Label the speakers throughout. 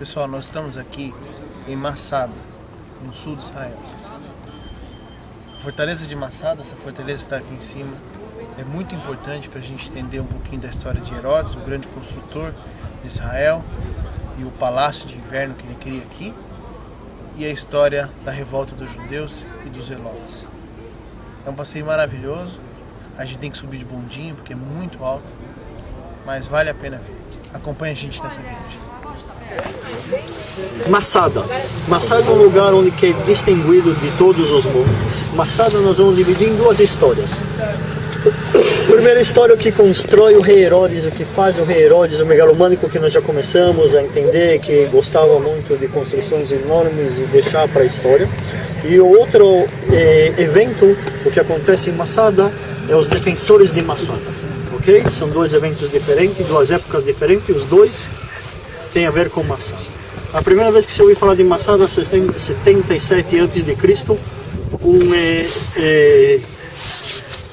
Speaker 1: Pessoal, nós estamos aqui em Massada, no sul de Israel. A fortaleza de Massada, essa fortaleza está aqui em cima, é muito importante para a gente entender um pouquinho da história de Herodes, o grande construtor de Israel, e o palácio de inverno que ele queria aqui, e a história da revolta dos judeus e dos zelotes. É um passeio maravilhoso, a gente tem que subir de bondinho porque é muito alto, mas vale a pena ver. Acompanhe a gente nessa viagem.
Speaker 2: Massada. Massada é um lugar onde que é distinguido de todos os montes. Massada nós vamos dividir em duas histórias. A primeira história é o que constrói o rei Herodes, o que faz o rei Herodes, o megalomânico, que nós já começamos a entender, que gostava muito de construções enormes e deixar para a história. E o outro evento, o que acontece em Massada, é os defensores de Massada. Ok? São dois eventos diferentes, duas épocas diferentes, os dois têm a ver com Massada. A primeira vez que você ouviu falar de Massada, 77 a.C.,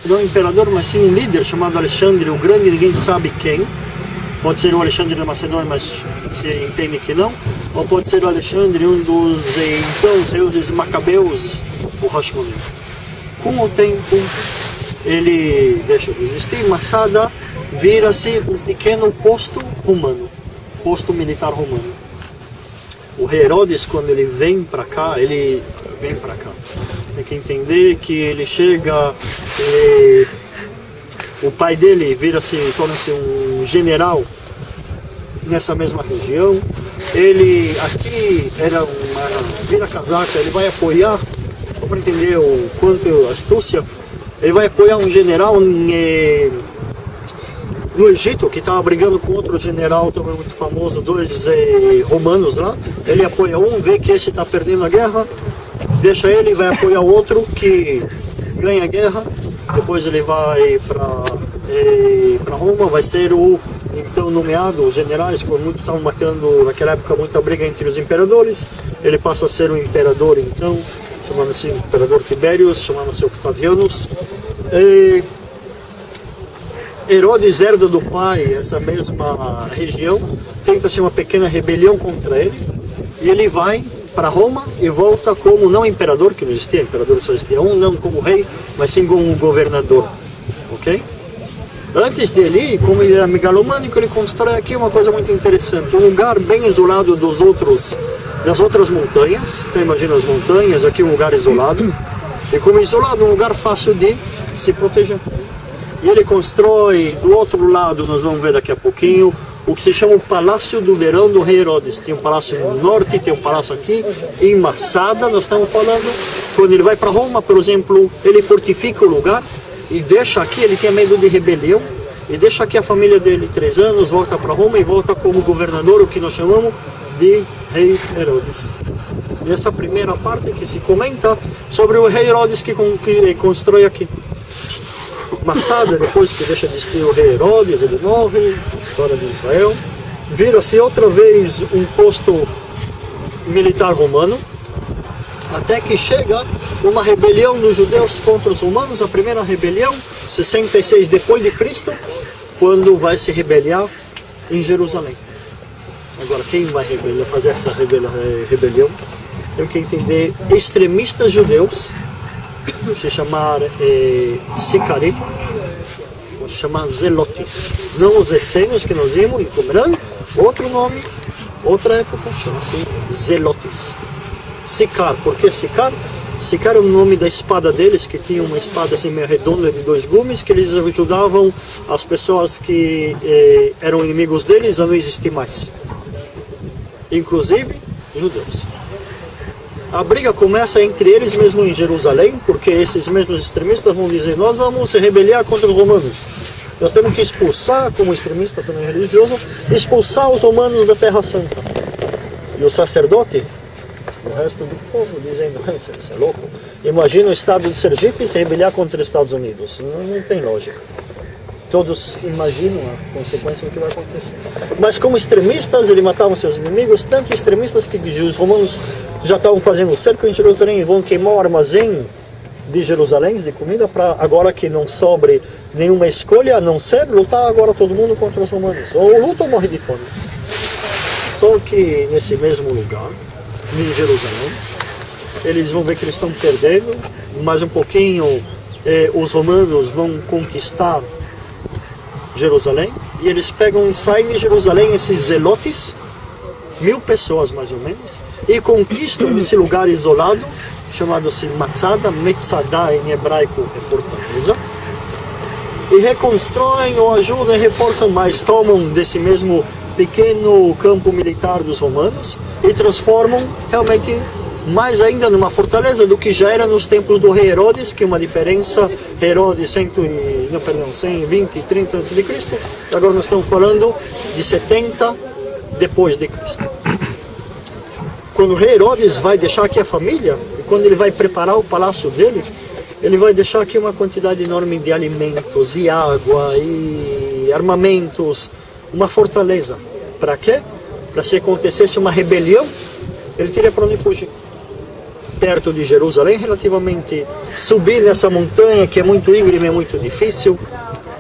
Speaker 2: não um imperador, mas sim um líder chamado Alexandre o Grande, ninguém sabe quem. Pode ser o Alexandre da Macedônia, mas se entende que não. Ou pode ser o Alexandre, um dos deuses macabeus, o Hashmoneim. Com o tempo, ele deixa de existir. Massada vira-se um pequeno posto romano, posto militar romano. O rei Herodes, quando ele vem para cá, tem que entender que ele chega, o pai dele torna-se um general nessa mesma região. Ele aqui era uma vira-casaca, ele vai apoiar, para entender o quanto astúcia, ele vai apoiar um general no Egito, que estava brigando com outro general também muito famoso, dois romanos lá. Ele apoia um, vê que esse está perdendo a guerra, deixa ele, vai apoiar o outro que ganha a guerra. Depois ele vai para Roma, vai ser o então nomeado, os generais, quando muito estavam matando naquela época muita briga entre os imperadores, ele passa a ser o imperador então, chamando-se Imperador Tiberius, chamando-se Octavianus. Herodes herda do pai essa mesma região, tenta-se uma pequena rebelião contra ele, e ele vai para Roma e volta como, não imperador, que não existia, imperador só existia um, não como rei, mas sim como governador, ok? Antes dele, como ele era megalomânico, ele constrói aqui uma coisa muito interessante, um lugar bem isolado das outras montanhas. Então imagina as montanhas, aqui um lugar isolado, e como isolado, um lugar fácil de se proteger. E ele constrói, do outro lado, nós vamos ver daqui a pouquinho, o que se chama o Palácio do Verão do rei Herodes. Tem um palácio no norte, tem um palácio aqui, em Massada, nós estamos falando. Quando ele vai para Roma, por exemplo, ele fortifica o lugar e deixa aqui, ele tinha medo de rebelião, e deixa aqui a família dele 3 anos, volta para Roma e volta como governador, o que nós chamamos de rei Herodes. E essa primeira parte que se comenta sobre o rei Herodes que constrói aqui. Massada, depois que deixa de existir o rei Herodes, ele morre, história de Israel, vira-se outra vez um posto militar romano, até que chega uma rebelião dos judeus contra os romanos, a primeira rebelião, 66 depois de Cristo, quando vai se rebeliar em Jerusalém. Agora, quem vai fazer essa rebelião? Tem que entender extremistas judeus, se chamar Sicari, se chamar Zelotes, não os essênios que nós vimos em Qumran, outro nome, outra época, chama-se Zelotes. Sicar, por que Sicar? Sicar é o nome da espada deles, que tinha uma espada assim meio redonda de 2 gumes, que eles ajudavam as pessoas que eram inimigos deles a não existir mais, inclusive judeus. A briga começa entre eles mesmo em Jerusalém, porque esses mesmos extremistas vão dizer: nós vamos se rebeliar contra os romanos. Nós temos que expulsar, como extremista também religioso, expulsar os romanos da Terra Santa. E o sacerdote, o resto do povo, dizendo: isso é louco. Imagina o estado de Sergipe se rebeliar contra os Estados Unidos. Não tem lógica. Todos imaginam a consequência do que vai acontecer. Mas como extremistas, eles matavam seus inimigos, tanto extremistas que os romanos já estavam fazendo cerco em Jerusalém e vão queimar o armazém de Jerusalém, de comida, para agora que não sobre nenhuma escolha, a não ser lutar agora todo mundo contra os romanos. Ou luta ou morre de fome. Só que nesse mesmo lugar, em Jerusalém, eles vão ver que eles estão perdendo, mais um pouquinho os romanos vão conquistar Jerusalém, e eles pegam e saem de Jerusalém, esses zelotes, 1000 pessoas mais ou menos, e conquistam esse lugar isolado, chamado-se Matzada, Metzadá em hebraico é fortaleza, e reconstroem ou ajudam e reforçam mais, tomam desse mesmo pequeno campo militar dos romanos e transformam realmente mais ainda numa fortaleza do que já era nos tempos do rei Herodes, que uma diferença, Herodes 120, 30 a.C., agora nós estamos falando de 70 depois de Cristo. Quando o rei Herodes vai deixar aqui a família, e quando ele vai preparar o palácio dele, ele vai deixar aqui uma quantidade enorme de alimentos e água e armamentos, uma fortaleza. Para quê? Para se acontecesse uma rebelião, ele teria para onde fugir. Perto de Jerusalém, relativamente, subir nessa montanha que é muito íngreme, é muito difícil.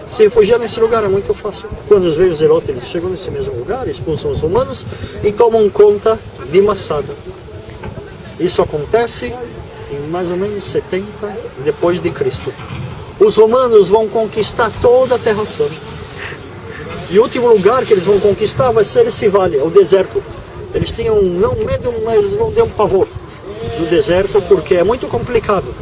Speaker 2: Se refugiar nesse lugar é muito fácil. Quando os velhos zelotes eles chegam nesse mesmo lugar, expulsam os romanos e tomam conta de Massada. Isso acontece em mais ou menos 70 depois de Cristo. Os romanos vão conquistar toda a Terra Santa. E o último lugar que eles vão conquistar vai ser esse vale, o deserto. Eles tinham não medo, mas vão ter um pavor do deserto, porque é muito complicado.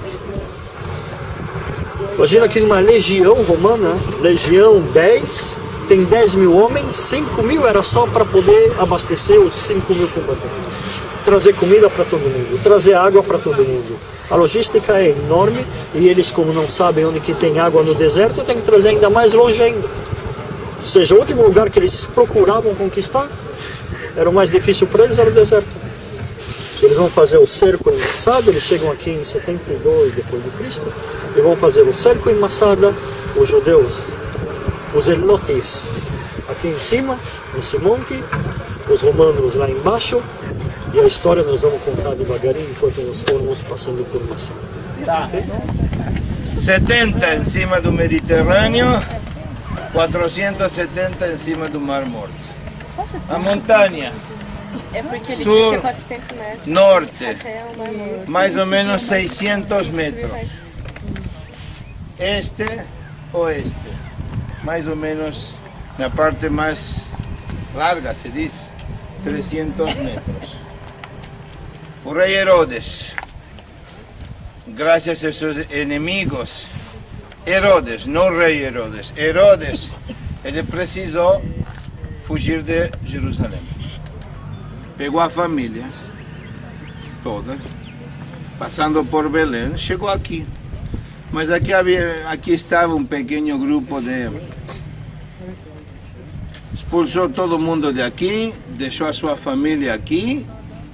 Speaker 2: Imagina que numa legião romana, legião 10, tem 10.000 homens, 5.000 era só para poder abastecer os 5.000 combatentes. Trazer comida para todo mundo, trazer água para todo mundo. A logística é enorme e eles, como não sabem onde que tem água no deserto, tem que trazer ainda mais longe ainda. Ou seja, o último lugar que eles procuravam conquistar, era o mais difícil para eles, era o deserto. Eles vão fazer o cerco em Massada, eles chegam aqui em 72 depois de Cristo, e vão fazer o cerco em Massada, os judeus, os zelotes aqui em cima, nesse monte, os romanos lá embaixo, e a história nós vamos contar devagarinho enquanto nós formos passando por Massada.
Speaker 3: Tá. 70 em cima do Mediterrâneo, 470 em cima do Mar Morto. A montanha
Speaker 4: É porque ele
Speaker 3: Sul,
Speaker 4: disse 400 metros.
Speaker 3: norte,
Speaker 4: Até o Mar Morto.
Speaker 3: mais ou menos 600 metros. Este, oeste, mais ou menos na parte mais larga, se diz, 300 metros. O rei Herodes, graças a seus inimigos, Herodes, não rei Herodes, Herodes, ele precisou fugir de Jerusalém. Pegou a família toda, passando por Belém, chegou aqui. Mas aqui estava um pequeno grupo de... Expulsou todo mundo de aqui, deixou a sua família aqui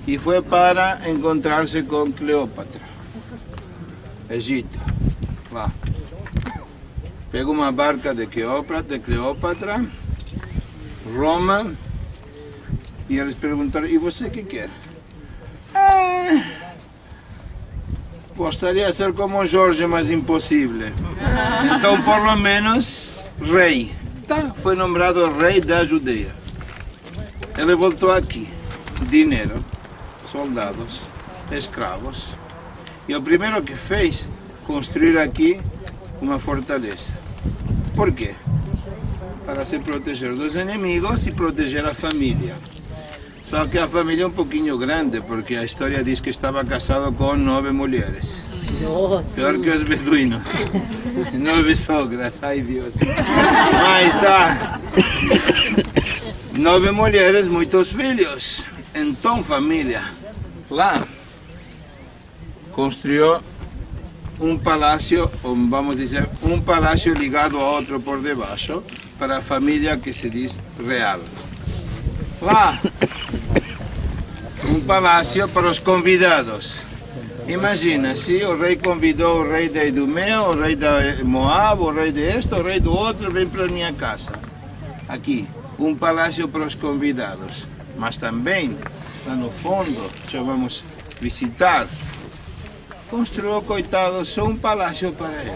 Speaker 3: e foi para encontrar-se com Cleópatra, Egito, lá. Pegou uma barca de Cleópatra, Roma, e eles perguntaram, e você o que quer? Gostaria de ser como Jorge, mas impossível. Então, por lo menos, rei. Tá, foi nombrado rei da Judeia. Ele voltou aqui, dinheiro, soldados, escravos. E o primeiro que fez, construir aqui uma fortaleza. Por quê? Para se proteger dos inimigos e proteger a família. Só que a família é um pouquinho grande, porque a história diz que estava casado com 9 mulheres. Nossa. Pior que os beduínos. 9 sogras, ai Deus. Mas tá. 9 mulheres, muitos filhos. Então, família, lá, construiu um palácio, ou vamos dizer, um palácio ligado a outro por debaixo, para a família que se diz real. Lá, um palácio para os convidados. Imagina, se o rei convidou o rei de Idumeu, o rei de Moab, o rei deste, o rei do outro, vem para a minha casa. Aqui, um palácio para os convidados. Mas também, lá no fundo, já vamos visitar, construiu, coitado, só um palácio para ele.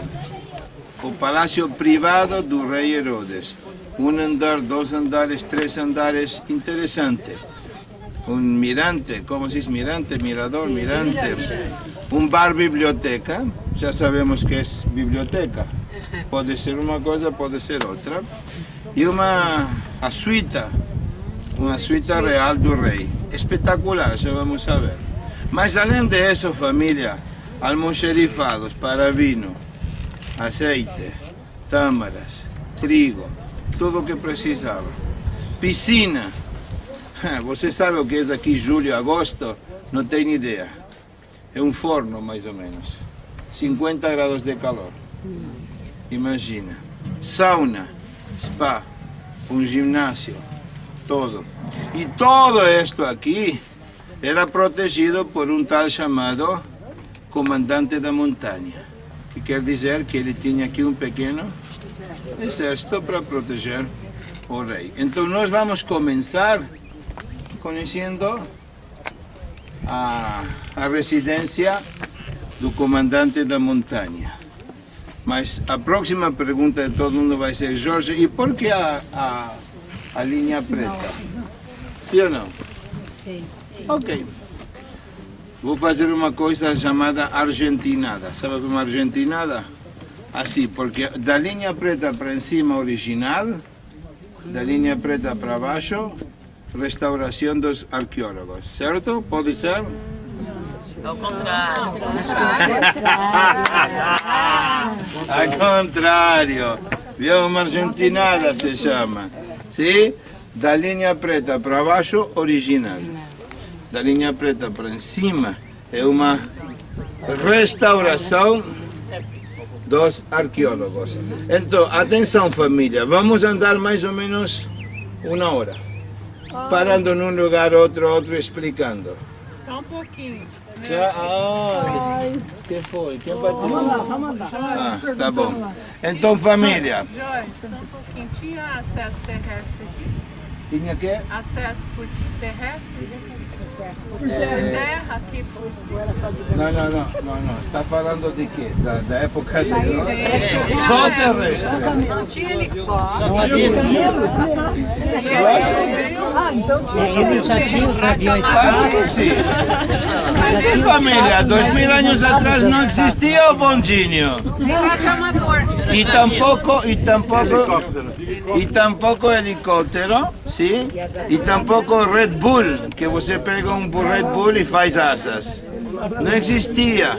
Speaker 3: O palácio privado do rei Herodes. Um andar, 2 andares, 3 andares, interessante. un mirante, ¿cómo se dice? Mirante, mirador, mirante. Un bar-biblioteca, ya sabemos que es biblioteca. Puede ser una cosa, puede ser otra. Y una suite real del rey. Espectacular, ya vamos a ver. Mas além de eso, familia, almoxerifados para vino, aceite, tâmaras, trigo, tudo o que precisava. Piscina. Você sabe o que é aqui julho, agosto? Não tem ideia. É um forno, mais ou menos. 50 graus de calor. Imagina. Sauna, spa, um ginásio, todo. E todo isto aqui era protegido por um tal chamado comandante da montanha. Que quer dizer que ele tinha aqui um pequeno exército para proteger o rei. Então nós vamos começar conhecendo a residência do comandante da montanha. Mas a próxima pergunta de todo mundo vai ser: Jorge, e por que a linha preta? Sim ou não? Sim. Ok. Vou fazer uma coisa chamada argentinada. Sabe como argentinada? Assim, porque da linha preta para cima original, da linha preta para baixo, restauração dos arqueólogos, certo? Pode ser?
Speaker 5: Ao contrário.
Speaker 3: Ao contrário. Viu? Uma argentinada se chama. Sim? Da linha preta para baixo, original. Da linha preta para cima é uma restauração dos arqueólogos. Então, atenção família, vamos andar mais ou menos 1 hora. Parando num lugar, outro, explicando.
Speaker 5: Só um pouquinho.
Speaker 3: Que foi? Quem bateu? Vamos lá. Ah, tá bom. Então, família.
Speaker 5: Jorge, só um pouquinho. Tinha acesso terrestre aqui?
Speaker 3: Tinha que?
Speaker 5: Acesso por terrestre? Por terra aqui?
Speaker 3: Não. Está falando de quê? Da época de... Só terrestre.
Speaker 5: Não tinha helicóptero.
Speaker 6: Então eles já tinham os aviões.
Speaker 3: Sim. Mas sim, família, 2000 anos atrás não existia o bondinho. E tampouco helicóptero, sim? E tampouco Red Bull, que você pega um Red Bull e faz asas. Não existia.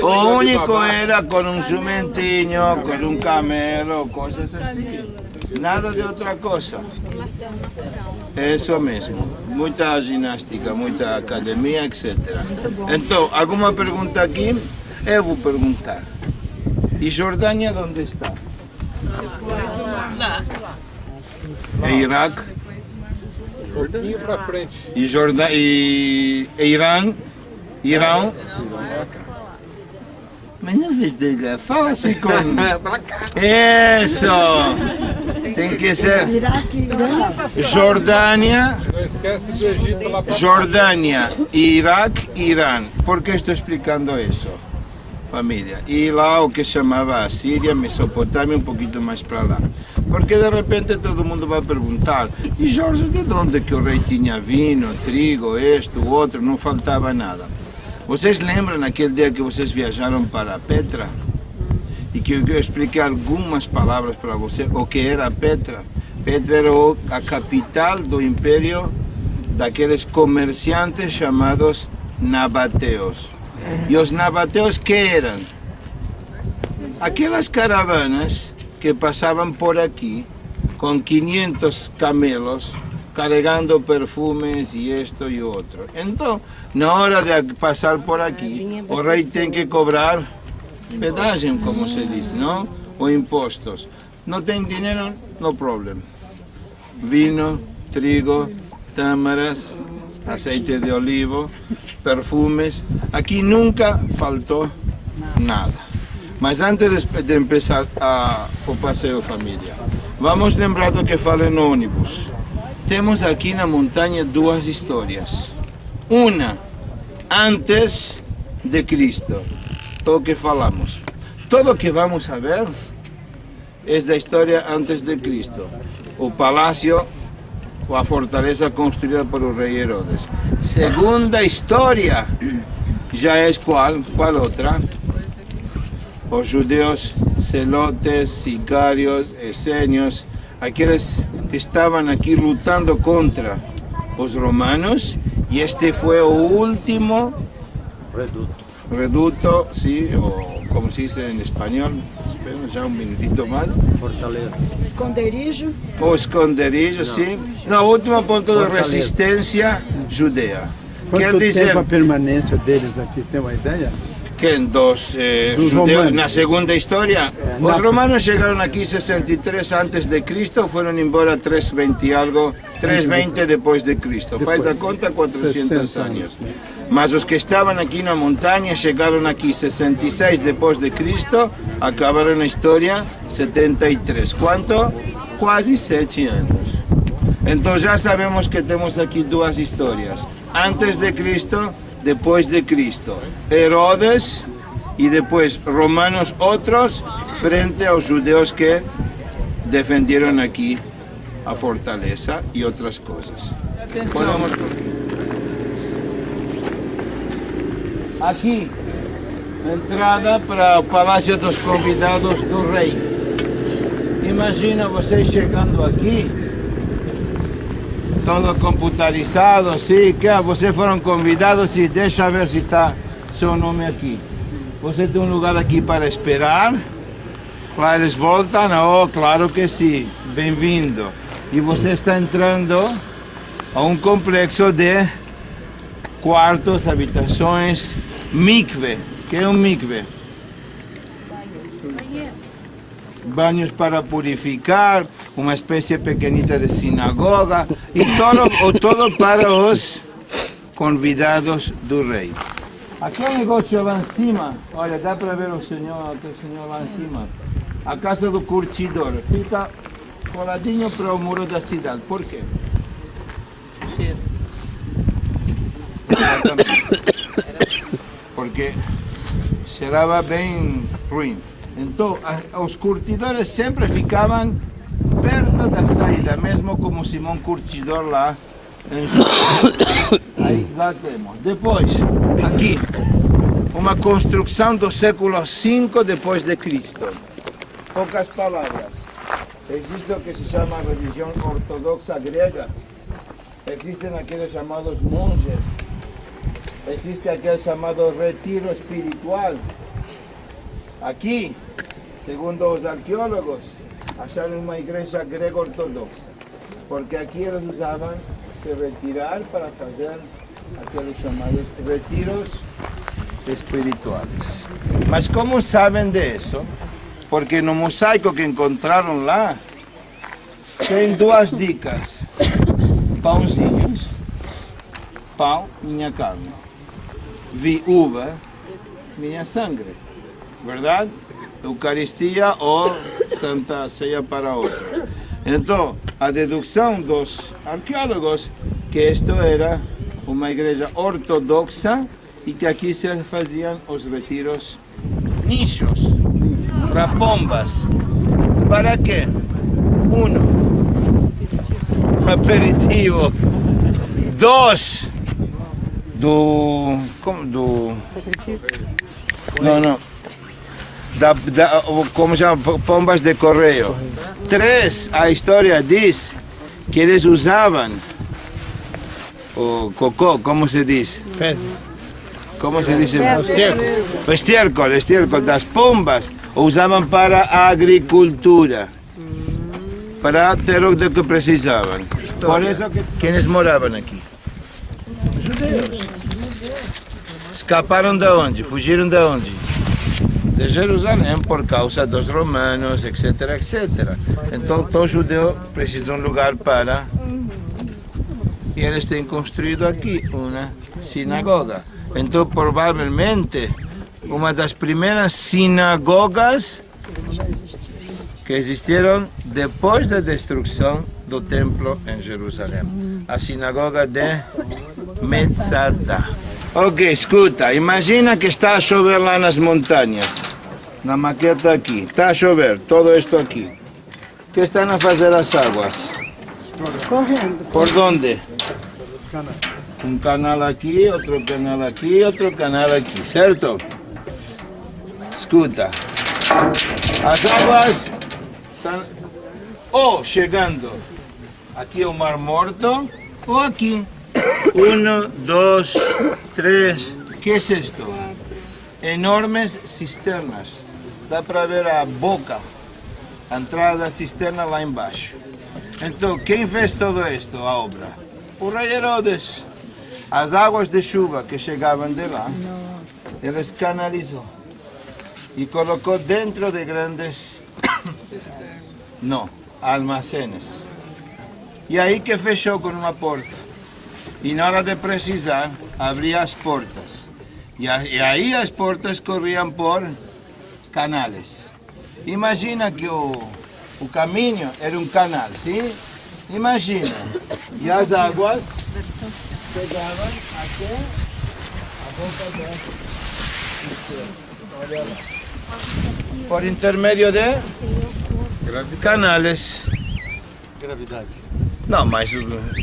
Speaker 3: O único era com um jumentinho, com um camelo, coisas assim. Nada de outra coisa. É isso mesmo. Muita ginástica, muita academia, etc. Então, alguma pergunta aqui? Eu vou perguntar. E Jordânia onde está? É Iraque?
Speaker 7: Um pouquinho para frente.
Speaker 3: E Irã? Mas não vê, fala assim com... Isso! Tem que ser Jordânia,
Speaker 7: Não esquece do Egito lá para
Speaker 3: Jordânia, Iraque, Irã. Por que estou explicando isso, família? E lá o que chamava a Síria, Mesopotâmia, um pouquinho mais para lá. Porque de repente todo mundo vai perguntar: e Jorge, de onde que o rei tinha vinho, trigo, isto, o outro, não faltava nada. Vocês lembram naquele dia que vocês viajaram para Petra? E que eu expliquei algumas palavras para você, o que era Petra? Petra era a capital do império daqueles comerciantes chamados nabateus. E os nabateus que eram? Aquelas caravanas que passavam por aqui com 500 camelos carregando perfumes e isto e outro. Então, na hora de passar por aqui, o rei tem que cobrar pedágio, como se diz, não? Ou impostos. Não tem dinheiro, no problema. Vinho, trigo, tâmaras, azeite de olivo, perfumes. Aqui nunca faltou nada. Mas antes de começar o passeio família, vamos lembrar do que falei no ônibus. Temos aqui na montanha 2 histórias. Uma antes de Cristo, todo o que falamos. Todo o que vamos a ver é da história antes de Cristo. O palácio a fortaleza construída por o rei Herodes. Segunda história já é qual outra? Os judeus celotes, sicários, essênios, aqueles que estavam aqui lutando contra os romanos, e este foi o último reduto, sí, o como se diz em espanhol, espera já um minutito mais.
Speaker 6: Esconderijo.
Speaker 3: O esconderijo, sim. No, o último ponto de resistência judeia.
Speaker 8: Quanto tempo a permanência deles aqui, tem uma ideia?
Speaker 3: Quem? Dos judeus,
Speaker 8: romanos.
Speaker 3: na segunda história? Os romanos chegaram aqui em 63 antes de Cristo, foram embora 320 depois de Cristo. Faz a conta, 400 anos. Mas os que estavam aqui na montanha chegaram aqui 66 depois de Cristo, acabaram a história 73. Quanto? Quase 7 anos. Então já sabemos que temos aqui duas histórias. Antes de Cristo, depois de Cristo. Herodes e depois romanos outros frente aos judeus que defenderam aqui a fortaleza e outras coisas. Podemos... Aqui, entrada para o Palácio dos Convidados do Rei. Imagina vocês chegando aqui, todo computarizado, assim, que vocês foram convidados e deixa ver se está seu nome aqui. Você tem um lugar aqui para esperar, lá eles voltam, oh, claro que sim, bem-vindo. E você está entrando a um complexo de quartos, habitações, mikve. Que é um mikve? Banhos para purificar, uma espécie pequenita de sinagoga e todo para os convidados do rei. Aquele negócio lá em cima, olha, dá para ver o senhor lá em cima. A casa do curtidor fica coladinho para o muro da cidade. Por quê?
Speaker 6: Cheiro.
Speaker 3: Porque cheirava bem ruim. Então, os curtidores sempre ficavam perto da saída, mesmo como Simão Curtidor lá em Jerusalém. Aí lá temos. Depois, aqui, uma construção do século V depois de Cristo. Poucas palavras. Existe o que se chama religião ortodoxa grega. Existem aqueles chamados monges. Existe aquele chamado retiro espiritual. Aqui, segundo os arqueólogos, acharam uma igreja grego-ortodoxa, porque aqui eles usavam se retirar para fazer aqueles chamados retiros espirituais. Mas como sabem disso? Porque no mosaico que encontraram lá, tem duas dicas. Pãozinhos, pão, minha carne. Viúva, minha sangue. Verdade? Eucaristia ou Santa Ceia para outra. Então, a dedução dos arqueólogos que isto era uma igreja ortodoxa e que aqui se faziam os retiros nichos para pombas. Para quê? Um aperitivo. Dois,
Speaker 6: Sacrifício.
Speaker 3: Não. Como chama? Pombas de correio. 3, a história diz que eles usavam o cocô, como se diz?
Speaker 1: Fezes.
Speaker 3: Como se diz?
Speaker 1: Estiércol.
Speaker 3: O estiércol das pombas usavam para a agricultura, para ter o que precisavam. Por isso que eles moravam aqui. Os judeus. Escaparam de onde? Fugiram de onde? De Jerusalém por causa dos romanos, etc, etc. Então, todo judeu precisa de um lugar para... E eles têm construído aqui uma sinagoga. Então, provavelmente, uma das primeiras sinagogas que existiram depois da destruição do templo em Jerusalém. A sinagoga de Metzada. Ok, escuta, imagina que está a chover lá nas montanhas, na maqueta aqui. Está a chover, todo isto aqui. O que estão a fazer as águas?
Speaker 6: Correndo.
Speaker 3: ¿Por dónde? Un canal aquí, otro canal aquí, otro canal aquí, ¿cierto? Escuta. As águas están chegando aqui ao Mar Morto ou aqui. 1, 2, 3. ¿Qué es esto? Enormes cisternas. Dá para ver a boca, a entrada da cisterna lá embaixo. Então, quem fez todo isto, a obra? O rei Herodes. As águas de chuva que chegavam de lá, ele canalizou e colocou dentro de grandes almacenes. E aí que fechou com uma porta. E na hora de precisar, abria as portas. E aí as portas corriam por canales. Imagina que o caminho era um canal, sim? Imagina. E as águas chegavam até a boca da cisterna. Olha lá. Por intermédio de canales.
Speaker 2: Gravidade.
Speaker 3: Não, mas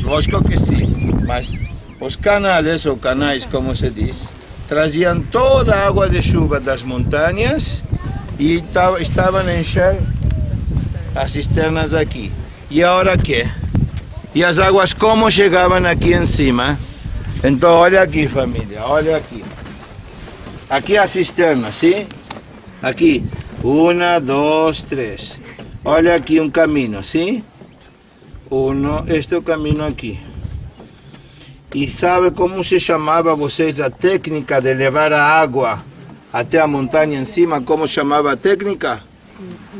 Speaker 3: lógico que sim. Mas os canales, ou canais como se diz, traziam toda a água de chuva das montanhas e estavam a encher as cisternas aqui. E agora que? E as águas como chegavam aqui em cima? Então olha aqui, família, olha aqui. Aqui a cisterna, sim? Aqui, 1, 2, 3. Olha aqui um caminho, sim? Este é o caminho aqui. E sabe como se chamava vocês a técnica de levar a água até a montanha em cima? Como chamava a técnica?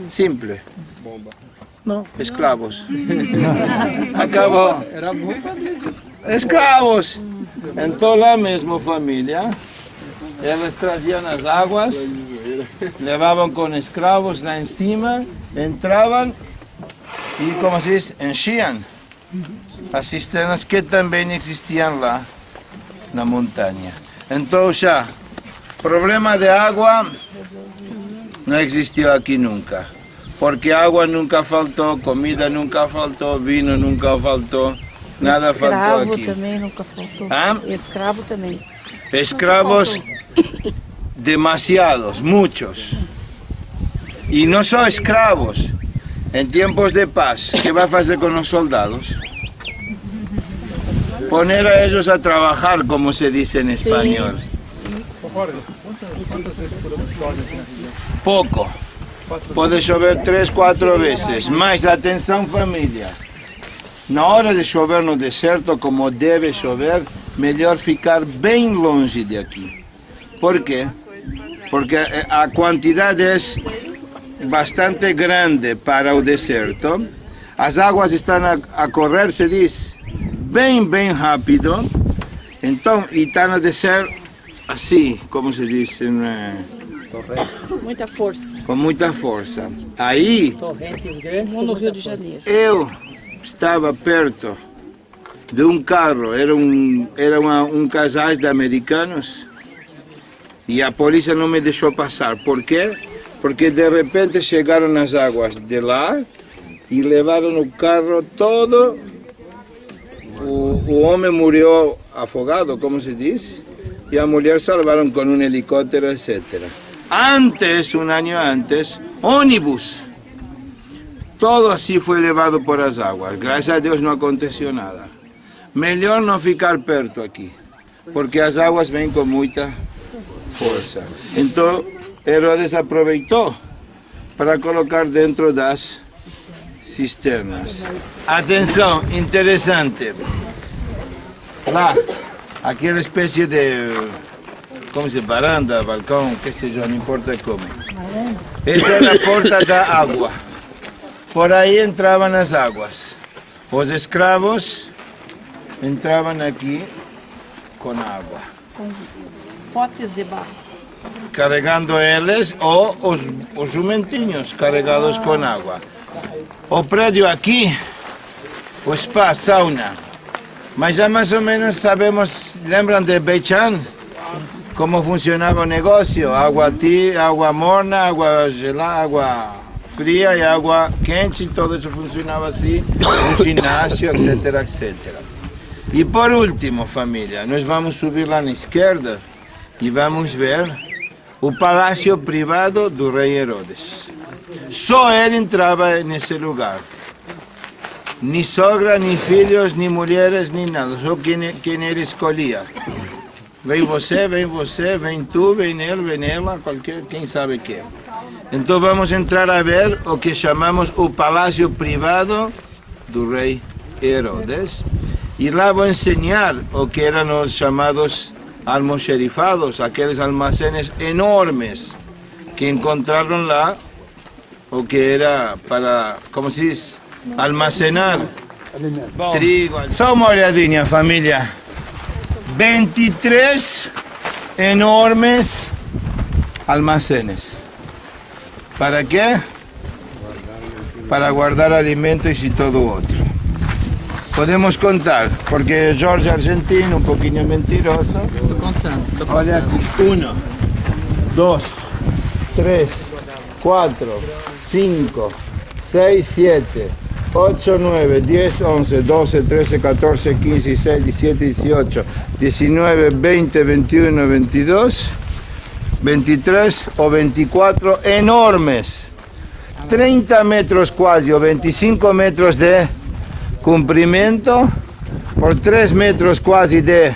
Speaker 3: Simples. Bomba. Não, escravos. Acabou.
Speaker 7: Era bomba mesmo.
Speaker 3: Escravos. Então lá mesmo, família, eles traziam as águas, levavam com escravos lá em cima, entravam e, como se diz, enchiam as cisternas que também existiam lá na montanha. Então já, problema de água não existiu aqui nunca, porque água nunca faltou, comida nunca faltou, vinho nunca faltou, nada faltou aqui.
Speaker 6: Escravo também nunca faltou.
Speaker 3: Ah?
Speaker 6: Escravo também.
Speaker 3: Escravos demasiados, muchos. E não só escravos, em tempos de paz, ¿qué va a hacer con los soldados? Poner a ellos a trabajar, como se dice en español. Pouco. Pode chover 3, 4 veces. Mas atenção, família. Na hora de chover no deserto, como deve chover, melhor ficar bem longe de aqui. Por quê? Porque a quantidade é bastante grande para o deserto. As águas estão a correr, se diz, bem rápido. Então, e estão a descer assim, como se diz,
Speaker 6: Muita força.
Speaker 3: com muita força. Aí,
Speaker 6: Torrentes grandes no Rio de Janeiro.
Speaker 3: eu estava perto de um carro, era um casal de americanos, e a polícia não me deixou passar. Por quê? Porque de repente chegaram as águas de lá e levaram o carro todo. O homem morreu afogado, como se diz, e a mulher salvaram com um helicóptero, etc. Antes, um ano antes, ônibus. Todo assim foi levado por as águas. Graças a Deus não aconteceu nada. Melhor não ficar perto aqui, porque as águas vêm com muita força. Então, Herodes aproveitou para colocar dentro das cisternas. Atenção, interessante. Lá, aquela espécie de, como se diz, varanda, balcão, que seja, não importa como. Essa era a porta da água. Por aí entravam as águas. Os escravos entravam aqui com água.
Speaker 6: Com potes de barro.
Speaker 3: Carregando eles, ou os jumentinhos carregados com água. O prédio aqui, o spa, sauna. Mas já mais ou menos sabemos, lembram de Beichan? Como funcionava o negócio? Água morna, água gelada, água fria e água quente, todo isso funcionava assim, um ginásio, etc, etc. E por último, família, nós vamos subir lá na esquerda e vamos ver o palácio privado do rei Herodes. Só ele entrava nesse lugar. Nem sogra, nem filhos, nem mulheres, nem nada. Só quem ele escolhia. Vem você, vem tu, vem ele, vem ela, quem sabe quem. Então vamos entrar a ver o que chamamos o palácio privado do rei Herodes. E lá vou ensinar o que eram os chamados almoxerifados, aqueles almacenes enormes que encontraram lá, o que era para, como se diz, almacenar trigo. Só uma olhadinha, família. 23 enormes almacenes. Para quê? Para guardar alimentos e todo o outro. Podemos contar, porque Jorge argentino, um pouquinho mentiroso.
Speaker 6: Tô contando.
Speaker 3: Olha aqui, 1, 2, 3, 4, 5, 6, 7, 8, 9, 10, 11, 12, 13, 14, 15, 16, 17, 18, 19, 20, 21, 22, 23 o 24 enormes. 30 metros quase, o 25 metros de comprimento, por 3 metros quase de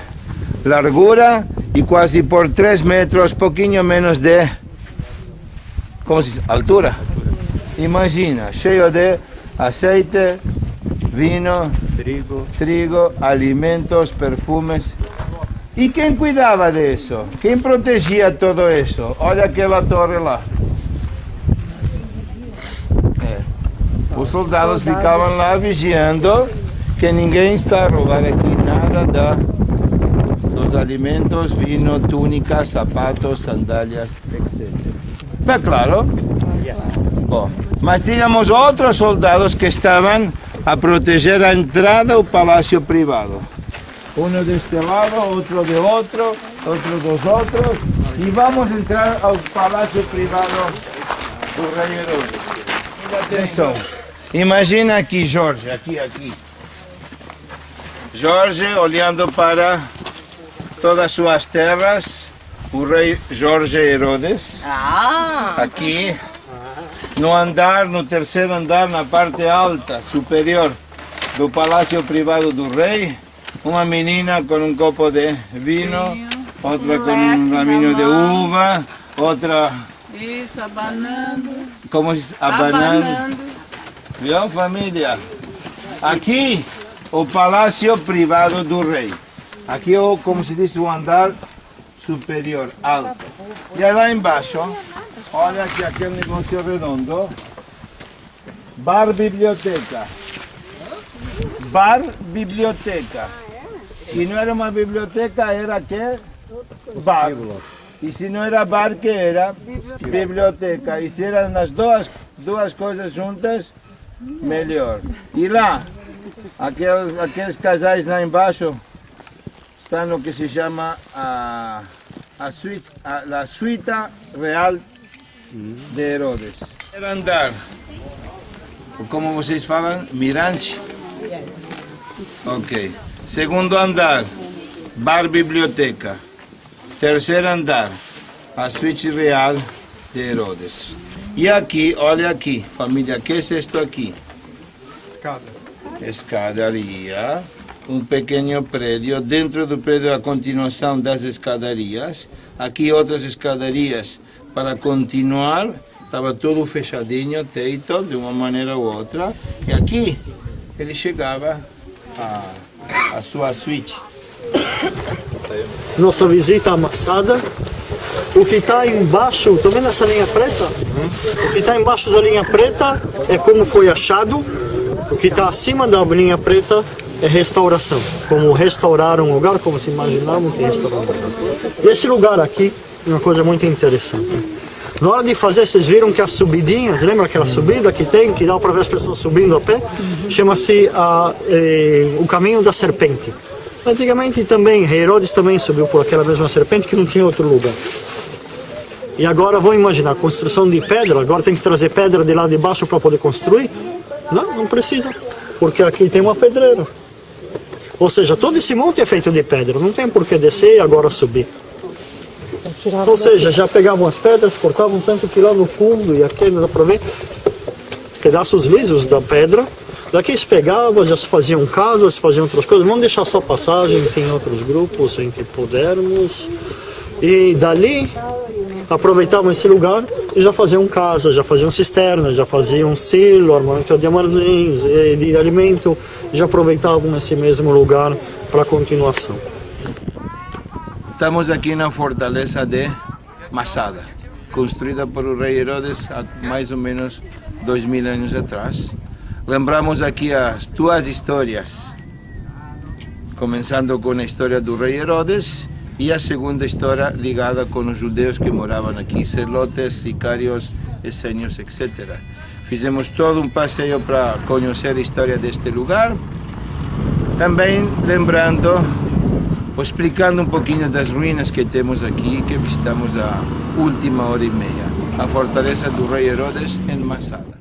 Speaker 3: largura e quase por 3 metros, pouquinho menos de, como se diz, altura. Imagina, cheio de azeite, vinho, trigo, alimentos, perfumes. E quem cuidava disso? Quem protegia todo isso? Olha aquela torre lá. Os soldados ficavam lá vigiando que ninguém está a roubar aqui nada dos alimentos, vinho, túnicas, sapatos, sandálias, etc. Está claro? Bom, mas tínhamos outros soldados que estavam a proteger a entrada ao palácio privado. Um deste lado, outro de outro dos outros. E vamos entrar ao palácio privado do rei Herodes. Atenção. Imagina aqui Jorge, aqui. Jorge olhando para todas as suas terras, o rei Jorge Herodes. Aqui, no terceiro andar, na parte alta, superior do palácio privado do rei, uma menina com um copo de vinho, outra com um raminho de uva, outra...
Speaker 5: Isso, abanando.
Speaker 3: Como se diz? Abanando. Viu, família? Aqui, o palácio privado do rei. Aqui, como se diz, o andar superior, alto. E aí lá embaixo, olha aqui aquele negócio redondo. Bar-biblioteca. Bar-biblioteca. E não era uma biblioteca, era que? Bar. E se não era bar, que era? Biblioteca. E se eram as duas coisas juntas, melhor. E lá, aqueles casais lá embaixo, está no que se chama a suíta real de Herodes. Era andar, como vocês falam, mirante? Ok. Segundo andar, bar-biblioteca. Terceiro andar, a suíte real de Herodes. E aqui, olha aqui, família, o que é isto aqui? Escadaria. Um pequeno prédio. Dentro do prédio, a continuação das escadarias. Aqui outras escadarias para continuar. Estava tudo fechadinho, teito, de uma maneira ou outra. E aqui, ele chegava a sua suíte.
Speaker 2: Nossa visita amassada. O que está embaixo, estão vendo essa linha preta? O que está embaixo da linha preta é como foi achado. O que está acima da linha preta é restauração. Como restauraram um lugar, como se imaginavam que restauraram um lugar. E esse lugar aqui é uma coisa muito interessante. Na hora de fazer, vocês viram que as subidinhas, lembra aquela subida que tem, que dá para ver as pessoas subindo a pé? Chama-se o caminho da serpente. Antigamente também, Herodes também subiu por aquela mesma serpente que não tinha outro lugar. E agora vamos imaginar, construção de pedra, agora tem que trazer pedra de lá de baixo para poder construir? Não precisa, porque aqui tem uma pedreira. Ou seja, todo esse monte é feito de pedra, não tem por que descer e agora subir. Ou seja, já pegavam as pedras, cortavam tanto que lá no fundo, e aqui dá para ver, pedaços lisos da pedra. Daqui se pegava, já se faziam casas, se faziam outras coisas. Vamos deixar só passagem, tem outros grupos em que pudermos. E dali aproveitavam esse lugar e já faziam casa, já faziam cisternas, já faziam silo, armamento de armazéns, de alimento, já aproveitavam esse mesmo lugar para a continuação.
Speaker 3: Estamos aqui na fortaleza de Masada, construída por o rei Herodes há mais ou menos 2000 anos atrás. Lembramos aqui as duas histórias, começando com a história do rei Herodes e a segunda história ligada com os judeus que moravam aqui, celotes, sicários, essênios, etc. Fizemos todo um passeio para conhecer a história deste lugar, também lembrando, explicando um pouquinho das ruínas que temos aqui, que visitamos a última hora e meia, a fortaleza do rei Herodes em Masada.